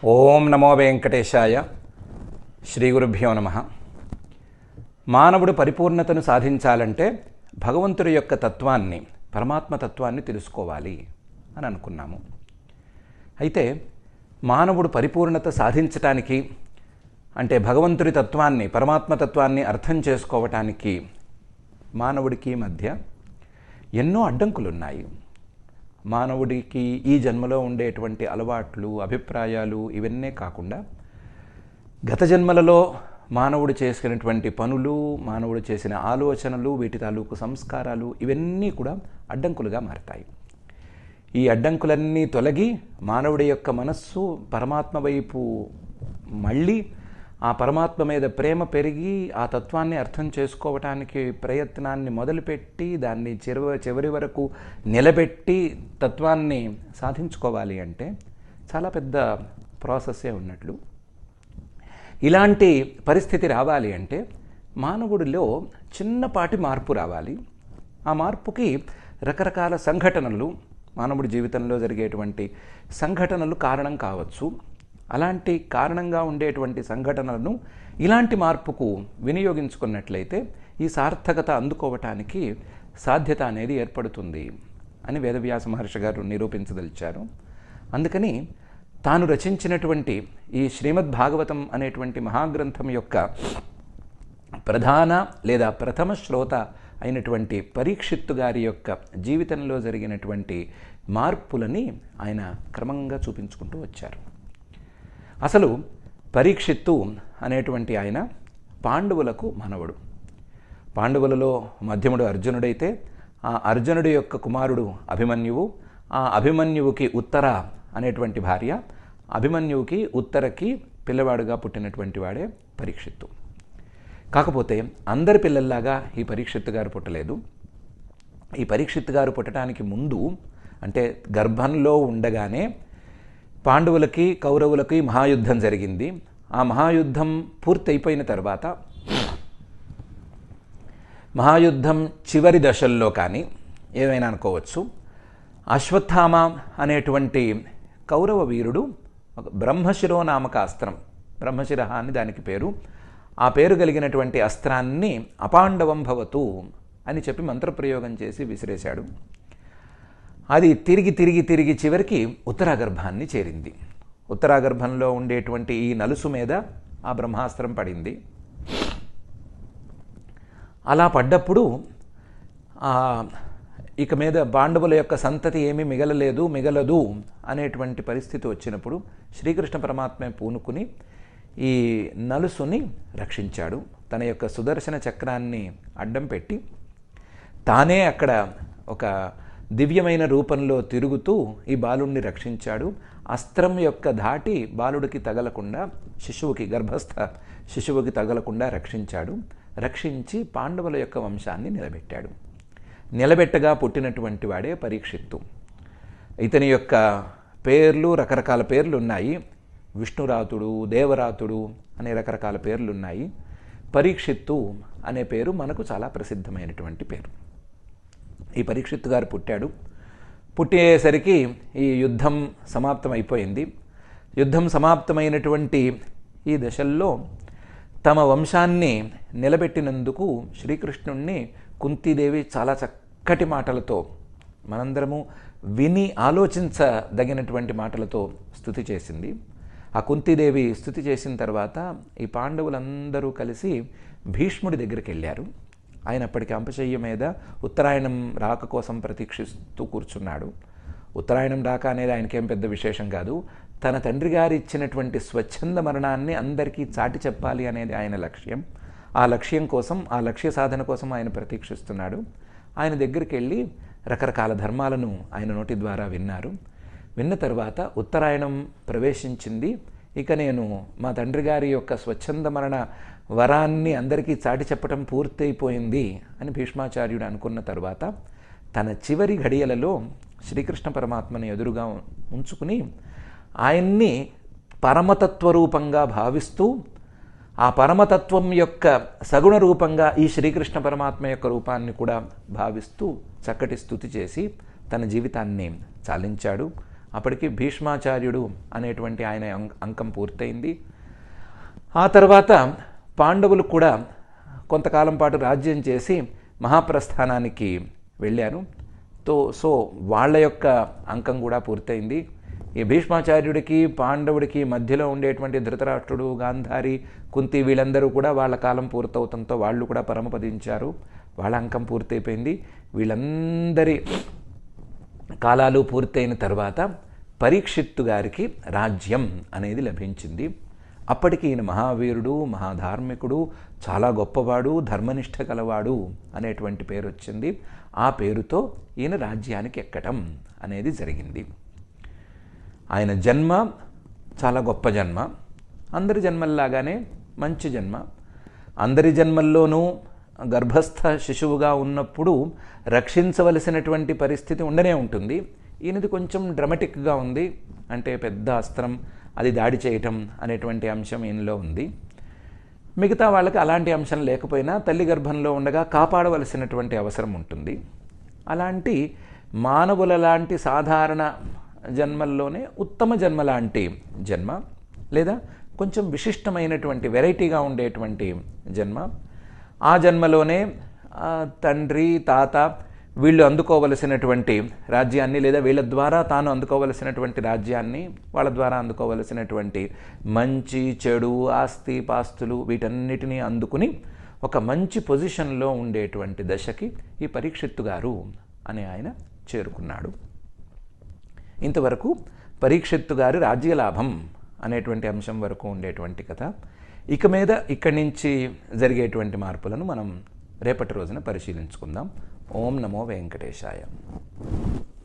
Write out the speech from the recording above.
ఓం నమో వెంకటేశాయ. శ్రీ గురుభ్యో నమ. మానవుడు పరిపూర్ణతను సాధించాలంటే భగవంతుడి యొక్క తత్వాన్ని, పరమాత్మ తత్వాన్ని తెలుసుకోవాలి అని అనుకున్నాము. అయితే మానవుడు పరిపూర్ణత సాధించటానికి, అంటే భగవంతుడి తత్వాన్ని, పరమాత్మ తత్వాన్ని అర్థం చేసుకోవటానికి మానవుడికి మధ్య ఎన్నో అడ్డంకులున్నాయి. మానవుడికి ఈ జన్మలో ఉండేటువంటి అలవాట్లు, అభిప్రాయాలు ఇవన్నీ కాకుండా గత జన్మలలో మానవుడు చేసినటువంటి పనులు, మానవుడు చేసిన ఆలోచనలు, వీటి తాలూకు సంస్కారాలు ఇవన్నీ కూడా అడ్డంకులుగా మారతాయి. ఈ అడ్డంకులన్నీ తొలగి మానవుడి యొక్క మనస్సు పరమాత్మ వైపు మళ్ళీ ఆ పరమాత్మ మీద ప్రేమ పెరిగి ఆ తత్వాన్ని అర్థం చేసుకోవటానికి ప్రయత్నాన్ని మొదలుపెట్టి దాన్ని చివరి వరకు నిలబెట్టి తత్వాన్ని సాధించుకోవాలి అంటే చాలా పెద్ద ప్రాసెస్సే ఉన్నట్లు. ఇలాంటి పరిస్థితి రావాలి అంటే మానవుడిలో చిన్నపాటి మార్పు రావాలి. ఆ మార్పుకి రకరకాల సంఘటనలు, మానవుడి జీవితంలో జరిగేటువంటి సంఘటనలు కారణం కావచ్చు. అలాంటి కారణంగా ఉండేటువంటి సంఘటనలను ఇలాంటి మార్పుకు వినియోగించుకున్నట్లయితే ఈ సార్థకత అందుకోవటానికి సాధ్యత అనేది ఏర్పడుతుంది అని వేదవ్యాస మహర్షి గారు నిరూపించదలిచారు. అందుకని తాను రచించినటువంటి ఈ శ్రీమద్భాగవతం అనేటువంటి మహాగ్రంథం యొక్క ప్రధాన లేదా ప్రథమ శ్రోత అయినటువంటి పరీక్షిత్తు గారి యొక్క జీవితంలో జరిగినటువంటి మార్పులని ఆయన క్రమంగా చూపించుకుంటూ వచ్చారు. అసలు పరీక్షిత్తు అనేటువంటి ఆయన పాండవులకు మనవడు. పాండవులలో మధ్యముడు అర్జునుడైతే ఆ అర్జునుడి యొక్క కుమారుడు అభిమన్యువు, ఆ అభిమన్యువుకి ఉత్తర అనేటువంటి భార్య, అభిమన్యువుకి ఉత్తరకి పిల్లవాడుగా పుట్టినటువంటి వాడే పరీక్షిత్తు. కాకపోతే అందరి పిల్లల్లాగా ఈ పరీక్షిత్తు గారు పుట్టలేదు. ఈ పరీక్షిత్తు గారు పుట్టడానికి ముందు, అంటే గర్భంలో ఉండగానే పాండవులకి కౌరవులకి మహాయుద్ధం జరిగింది. ఆ మహాయుద్ధం పూర్తయిపోయిన తర్వాత మహాయుద్ధం చివరి దశల్లో కానీ ఏమైనా అనుకోవచ్చు, అశ్వత్థామ అనేటువంటి కౌరవ వీరుడు ఒక బ్రహ్మశిరో నామక అస్త్రం, బ్రహ్మశిర అని దానికి పేరు, ఆ పేరు కలిగినటువంటి అస్త్రాన్ని అపాండవం భవతు అని చెప్పి మంత్రప్రయోగం చేసి విసిరేశాడు. అది తిరిగి చివరికి ఉత్తరాగర్భాన్ని చేరింది. ఉత్తరాగర్భంలో ఉండేటువంటి ఈ నలుసు మీద ఆ బ్రహ్మాస్త్రం పడింది. అలా పడ్డప్పుడు ఇక మీద పాండవుల యొక్క సంతతి ఏమీ మిగలదు అనేటువంటి పరిస్థితి వచ్చినప్పుడు శ్రీకృష్ణ పరమాత్మ పూనుకుని ఈ నలుసుని రక్షించాడు. తన యొక్క సుదర్శన చక్రాన్ని అడ్డం పెట్టి తానే అక్కడ ఒక దివ్యమైన రూపంలో తిరుగుతూ ఈ బాలుణ్ణి రక్షించాడు. అస్త్రం యొక్క ధాటి బాలుడికి తగలకుండా, గర్భస్థ శిశువుకి తగలకుండా రక్షించాడు. రక్షించి పాండవుల యొక్క వంశాన్ని నిలబెట్టాడు. నిలబెట్టగా పుట్టినటువంటి వాడే పరీక్షిత్తు. ఇతని యొక్క పేర్లు, రకరకాల పేర్లు ఉన్నాయి. విష్ణురాతుడు, దేవరాతుడు అనే రకరకాల పేర్లు ఉన్నాయి. పరీక్షిత్తు అనే పేరు మనకు చాలా ప్రసిద్ధమైనటువంటి పేరు. ఈ పరీక్షిత్తు గారు పుట్టేసరికి ఈ యుద్ధం సమాప్తమైపోయింది. యుద్ధం సమాప్తమైనటువంటి ఈ దశల్లో తమ వంశాన్ని నిలబెట్టినందుకు శ్రీకృష్ణుణ్ణి కుంతీదేవి చాలా చక్కటి మాటలతో, మనందరము విని ఆలోచించదగినటువంటి మాటలతో స్తుతి చేసింది. ఆ కుంతీదేవి స్తుతి చేసిన తర్వాత ఈ పాండవులందరూ కలిసి భీష్ముడి దగ్గరికి వెళ్ళారు. ఆయన అప్పటికి అంపశయ్య మీద ఉత్తరాయణం రాక కోసం ప్రతీక్షిస్తూ కూర్చున్నాడు. ఉత్తరాయణం రాక అనేది ఆయనకేం పెద్ద విశేషం కాదు. తన తండ్రి గారు ఇచ్చినటువంటి స్వచ్ఛంద మరణాన్ని అందరికీ చాటి చెప్పాలి అనేది ఆయన లక్ష్యం. ఆ లక్ష్యం కోసం, ఆ లక్ష్య సాధన కోసం ఆయన ప్రతీక్షిస్తున్నాడు. ఆయన దగ్గరికి వెళ్ళి రకరకాల ధర్మాలను ఆయన నోటి ద్వారా విన్నారు. విన్న తర్వాత ఉత్తరాయణం ప్రవేశించింది. ఇక నేను మా తండ్రి గారి యొక్క స్వచ్ఛంద మరణ వరాన్ని అందరికీ చాటి చెప్పటం పూర్తయిపోయింది అని భీష్మాచార్యుడు అనుకున్న తర్వాత తన చివరి ఘడియలలో శ్రీకృష్ణ పరమాత్మని ఎదురుగా ఉంచుకుని ఆయన్ని పరమతత్వ రూపంగా భావిస్తూ, ఆ పరమతత్వం యొక్క సగుణ రూపంగా ఈ శ్రీకృష్ణ పరమాత్మ యొక్క రూపాన్ని కూడా భావిస్తూ చక్కటి స్తుతి చేసి తన జీవితాన్ని చాలించాడు. అప్పటికి భీష్మాచార్యుడు అనేటువంటి ఆయన అంకం పూర్తయింది. ఆ తర్వాత పాండవులు కూడా కొంతకాలం పాటు రాజ్యం చేసి మహాప్రస్థానానికి వెళ్ళారు. సో వాళ్ళ యొక్క అంకం కూడా పూర్తయింది. ఈ భీష్మాచార్యుడికి పాండవుడికి మధ్యలో ఉండేటువంటి ధృతరాష్ట్రుడు, గాంధారి, కుంతి వీళ్ళందరూ కూడా వాళ్ళ కాలం పూర్తవుతంతో వాళ్ళు కూడా పరమపదించారు. వాళ్ళ అంకం పూర్తయిపోయింది. వీళ్ళందరి కాలాలు పూర్తయిన తర్వాత పరీక్షిత్తు గారికి రాజ్యం అనేది లభించింది. అప్పటికి ఈయన మహావీరుడు, మహాధార్మికుడు, చాలా గొప్పవాడు, ధర్మనిష్ట కలవాడు అనేటువంటి పేరు వచ్చింది. ఆ పేరుతో ఈయన రాజ్యానికి ఎక్కటం అనేది జరిగింది. ఆయన జన్మ చాలా గొప్ప జన్మ. అందరి జన్మల్లాగానే మంచి జన్మ. అందరి జన్మల్లోనూ గర్భస్థ శిశువుగా ఉన్నప్పుడు రక్షించవలసినటువంటి పరిస్థితి ఉండనే ఉంటుంది. ఈయనది కొంచెం డ్రమటిక్గా ఉంది. అంటే పెద్ద అస్త్రం, అది దాడి చేయటం అనేటువంటి అంశం ఈయనలో ఉంది. మిగతా వాళ్ళకి అలాంటి అంశం లేకపోయినా తల్లి గర్భంలో ఉండగా కాపాడవలసినటువంటి అవసరం ఉంటుంది. అలాంటి మానవుల లాంటి సాధారణ జన్మల్లోనే ఉత్తమ జన్మ లాంటి జన్మ, లేదా కొంచెం విశిష్టమైనటువంటి వెరైటీగా ఉండేటువంటి జన్మ. ఆ జన్మలోనే తండ్రి, తాత వీళ్ళు అందుకోవలసినటువంటి రాజ్యాన్ని, లేదా వీళ్ళ ద్వారా తాను అందుకోవలసినటువంటి రాజ్యాన్ని, వాళ్ళ ద్వారా అందుకోవలసినటువంటి మంచి చెడు ఆస్తి పాస్తులు వీటన్నిటినీ అందుకుని ఒక మంచి పొజిషన్లో ఉండేటువంటి దశకి ఈ పరీక్షిత్తు గారు అనే ఆయన చేరుకున్నాడు. ఇంతవరకు పరీక్షిత్తు గారి రాజ్యలాభం అనేటువంటి అంశం వరకు ఉండేటువంటి కథ. ఇక మీద ఇక్కడి నుంచి జరిగేటువంటి మార్పులను మనం రేపటి రోజున పరిశీలించుకుందాం. ఓం నమో వెంకటేశాయ.